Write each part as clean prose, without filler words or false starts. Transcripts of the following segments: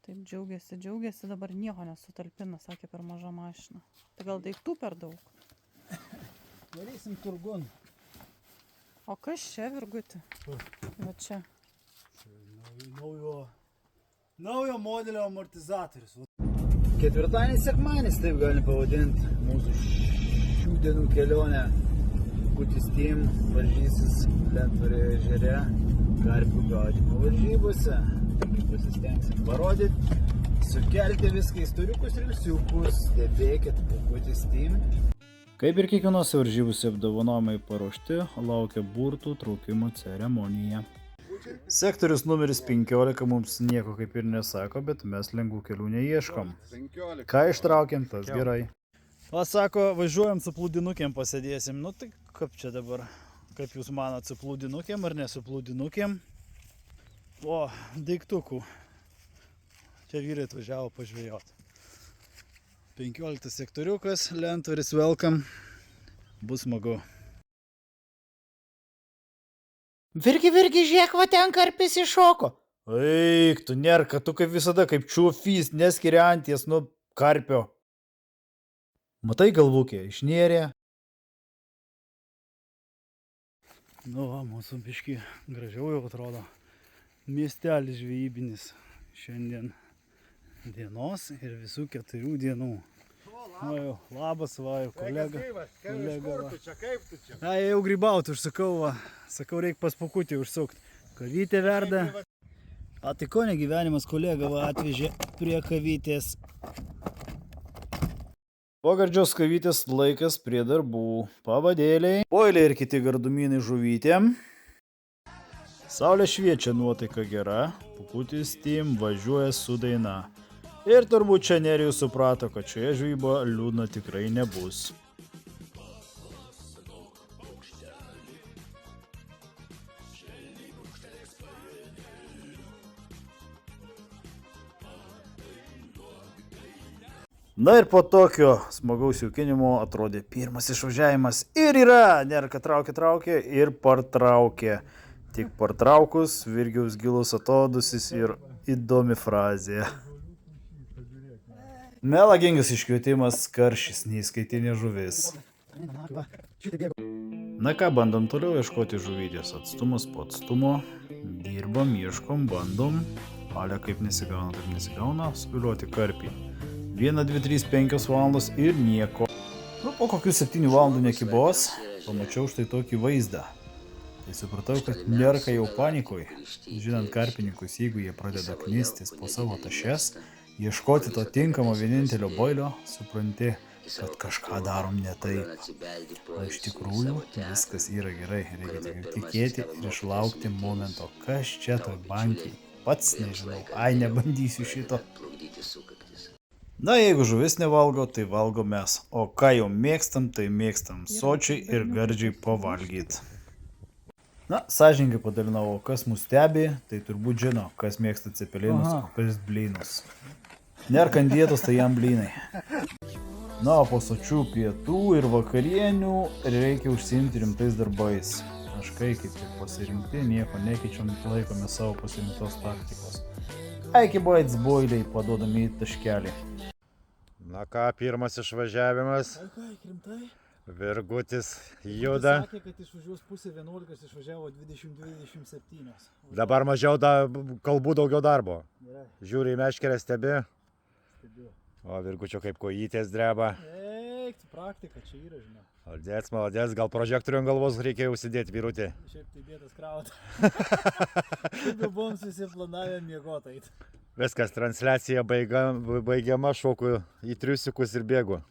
Taip džiaugiasi, dabar nieko nesutalpina, sakė, per maža mašina. Tai gal daiktų per daug? Varysim turgun. O kas čia, Virguti? Va čia. Naujo modelio amortizatorius. Ketvirtadienis, sekmadienis, taip galim pavadinti mūsų šių dienų kelionę. Kutis Team varžysis Lentvario ežere karpių gaudymo varžybose. Pasistengsim parodyti, sukelti viską į storiukus ir visiukus. Stebėkit Kutis Team. Kaip ir kiekvienos varžybose apdovanojimai paruošti, laukia burtų traukimo ceremonija. Sektorius numeris 15 mums nieko kaip ir nesako, bet mes lengvų kelių neieškom. Ką ištraukiam, tas gerai. O sako, važiuojam su plūdinukėm pasėdėsim. Nu tai kaip čia dabar? Kaip jūs manot, su plūdinukėm ar ne su plūdinukėm? O, daiktukų. Čia vyrai atvažiavo pažvejoti. 15 sektoriukas, Lentvaris welcome. Bus smagu. Virgi, žiūrėk, va ten karpis iššoko. Eik, tu nerka, tu kaip visada, kaip čiufys, neskiria anties nuo karpio. Matai galvukė, išnėrė. Nu, va, mūsų biški gražiau jau atrodo. Miestelis žvejybinis šiandien dienos ir visų 4 dienų. O jau, labas, va, jau kolega. A, jau grybauti užsakau, va. Sakau, reik pas Pukutį užsukti. Kavytė verda. A, tai ko negyvenimas kolega va atvežė prie kavytės. Po gardžios kavytės laikas prie darbų. Pavadėliai, boiliai ir kiti gardumynai žuvytėm. Saulė šviečia, nuotaika gera. Pukutis Team važiuoja su daina. Ir turbūt čia Nerijus suprato, kad šioje žvejyboje liūdna tikrai nebus. Na ir po tokio smagaus jaukinimo atrodė pirmas išvažiavimas. Ir yra! Nerka traukė ir partraukė. Tik partraukus, Virgiaus gilus atodusis ir įdomi frazė. Melagingas iškvietimas, karšis, neįskaitinė žuvis. Na ką, bandom toliau ieškoti žuvytės. Atstumas po atstumo. Dirbam, ieškom, bandom. Ale kaip nesigauna, spiliuoti karpį. 1, 2, 3, 5 valandos ir nieko. Nu, po kokių 7 valandų nekibos, pamačiau štai tokį vaizdą. Tai supratau, kad nerka jau panikoj. Žinant karpininkus, jeigu jie pradeda knistis po savo tašes, ieškoti to tinkamo vienintelio boilio, supranti, kad kažką darom ne taip. O iš tikrųjų viskas yra gerai, reikia tik tikėti ir išlaukti momento, kas čia toj bankiai. Pats nežinau, nebandysiu šito. Na, jeigu žuvis nevalgo, tai valgo mes. O ką jau mėgstam, tai mėgstam sočiai ir gardžiai pavalgyti. Na, sąžininkai padalinau, kas mus stebi, tai turbūt žino, kas mėgsta cepelinus, o kas blynus. Nerkant dietos, tai jam blynai. Na, o po sočių pietų ir vakarienių reikia užsiimti rimtais darbais. Taškai kaip ir pasirinkti, nieko nekeičiam, laikome savo pasirinktos taktikos. Aikiboids boiliai paduodami į taškelį. Na ką, pirmas išvažiavimas. Rimtai? Virgutis juda. Sakė, kad išvažiuos pusė 11, išvažiavo 20-27. Dabar mažiau kalbų, daugiau darbo. Žiūri į meškerę, stebi. O Virgučio kaip kojytės dreba. Eik, praktika čia yra, žinau. Maldės, gal prožektorių ant galvos reikėjo užsidėti, vyrutį. Šiaip tai dėtas kraut. Kaip jau buvom susiplanavę miegotą eit. Viskas, transliacija baigiama, šoku į triusikus ir bėgu.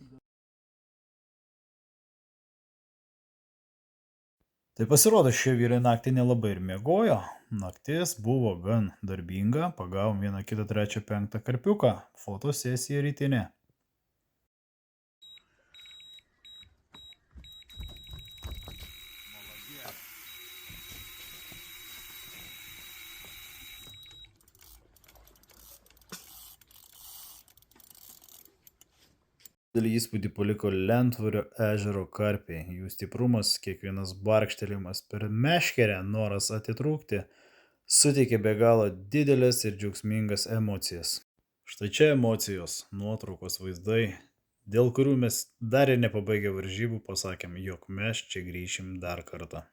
Tai pasirodo, šie vyrai naktį nelabai ir miegojo. Naktis buvo gan darbinga, pagavom 1, 2, 3, 5 karpiuką. Fotosesija rytinė. Didelį įspūdį paliko Lentvario ežero karpiai. Jų stiprumas, kiekvienas barkštelimas per meškerę, noras atitrūkti, suteikė be galo didelės ir džiaugsmingas emocijas. Štai čia emocijos, nuotraukos, vaizdai, dėl kurių mes dar ir nepabaigę varžybų pasakėm, jog mes čia grįšim dar kartą.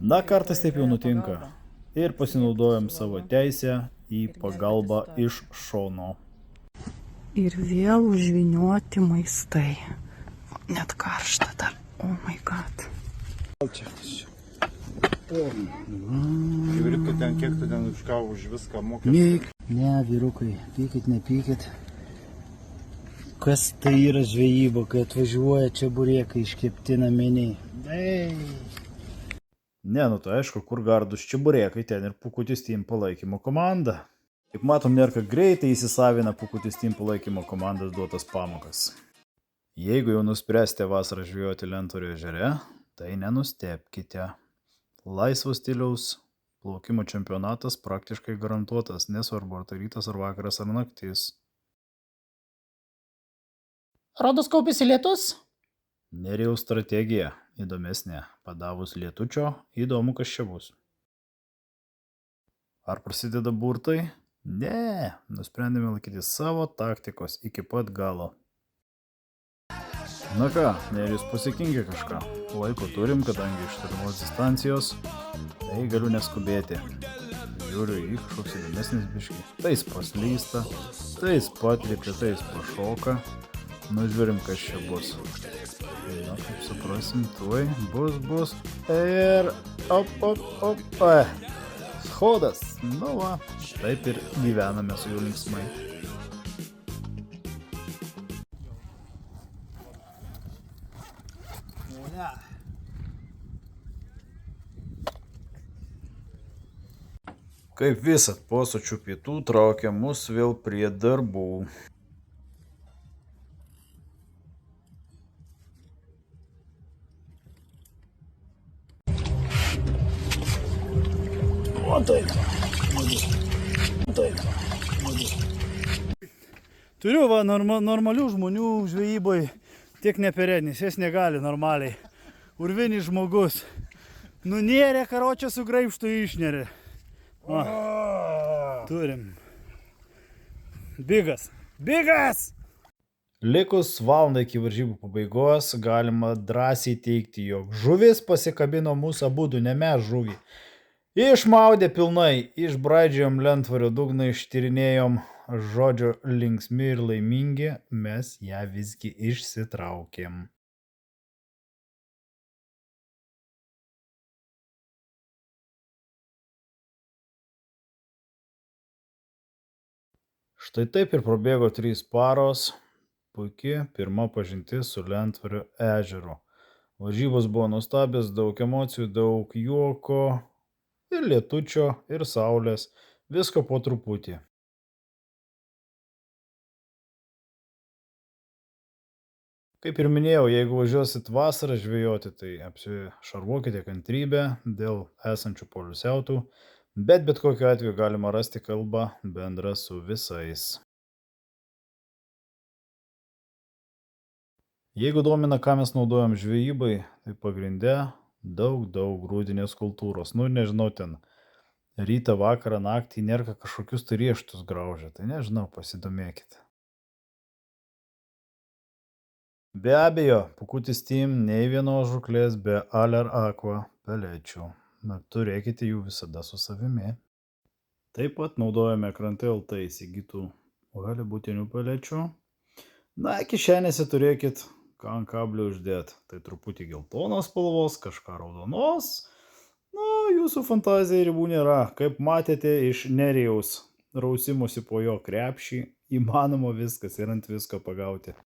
Na, kartais taip jau nutinka. Ir pasinaudojom savo teisę į pagalbą iš šono. Ir vėl užvinioti maistai. Net karšta dar. Oh my god. Žiūrėk, kad ten kiek tu ten už ką, už viską mokė. Ne, vyrukai, pykit, nepykit. Kas tai yra žvejyba, kai atvažiuoja čia burėkai iškepti naminiai? Ne, nu tai aišku, kur gardus čiaburėkai, ten ir Pukutis Team palaikymo komanda. Kaip matom, Nerka greitai įsisavina Pukutis Team palaikymo komandas duotas pamokas. Jeigu jau nuspręsite vasarą žvejoti Lentvario ežere, tai nenustebkite. Laisvo stiliaus plaukimo čempionatas praktiškai garantuotas, nesvarbu ar tai rytas, ar vakaras, ar naktis. Rodos kaupėsi lietus? Nerijaus strategija įdomesnė. Padavus lietučio, įdomu, kas čia bus. Ar prasideda burtai? Ne, nusprendėme laikyti savo taktikos iki pat galo. Na ką, Nerijus pasikinkė kažką. Laiko turim, kadangi iš tolimos distancijos, tai galiu neskubėti. Žiūriu į kažkoks įdomesnis biškį. Tais paslysta, tais patlipia, tais pašoka. Nu, žiūrim, kas čia bus. Na, kaip suprasim, tuoj bus. Ir op. Schodas. Nu va, taip ir gyvename su jų linksmai. Kaip visad po sočių pietų traukia mus vėl prie darbų. Turiu va normalių žmonių žvejybai, tiek neperednis, jis negali normaliai. Urvinis žmogus. Nunėrė karočią su graibštu išnerė. Va, turim. Bigas. Likus valandai iki varžybų pabaigos galima drąsiai teigti, jog žuvis pasikabino mūsų abudu, ne mes žuvį. Išmaudė pilnai, išbraidžiojom Lentvario dugną, ištyrinėjom, žodžio linksmi ir laimingi, mes ją visgi išsitraukėm. Štai taip ir prabėgo 3 paros, puikiai pirma pažintis su Lentvario ežeru. Varžybos buvo nuostabios, daug emocijų, daug juoko ir lietučio, ir saulės, visko po truputį. Kaip ir minėjau, jeigu važiuosit vasarą žvejoti, tai apsišarvuokite kantrybę dėl esančių poilsiautojų, bet kokiu atveju galima rasti kalbą bendrą su visais. Jeigu domina, ką mes naudojam žvejybai, tai pagrinde daug grūdinės kultūros. Nu, nežinau, ten rytą, vakarą, naktį Nerka kažkokius tai riešutus graužia. Tai nežinau, pasidomėkite. Be abejo, Pukutis Team nei vienos žuklės be Aler Aqua pelečių. Turėkite jų visada su savimi. Taip pat naudojame krante LT įsigytų halibutinių pelečių. Na, kišenėse turėkit ką ant kablio uždėt. Tai truputį geltonos spalvos, kažką raudonos. Na, jūsų fantazija ribų nėra. Kaip matėte iš Nerijaus rausimosi po jo krepšį, įmanoma viskas ir ant visko pagauti.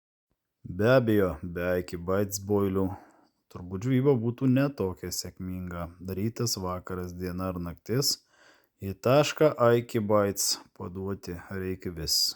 Be abejo, be iki baits boilių. Turbūt žvejyba būtų netokia sėkminga. Rytas, vakaras, diena ar naktis. Į tašką iki baits paduoti reikia vis.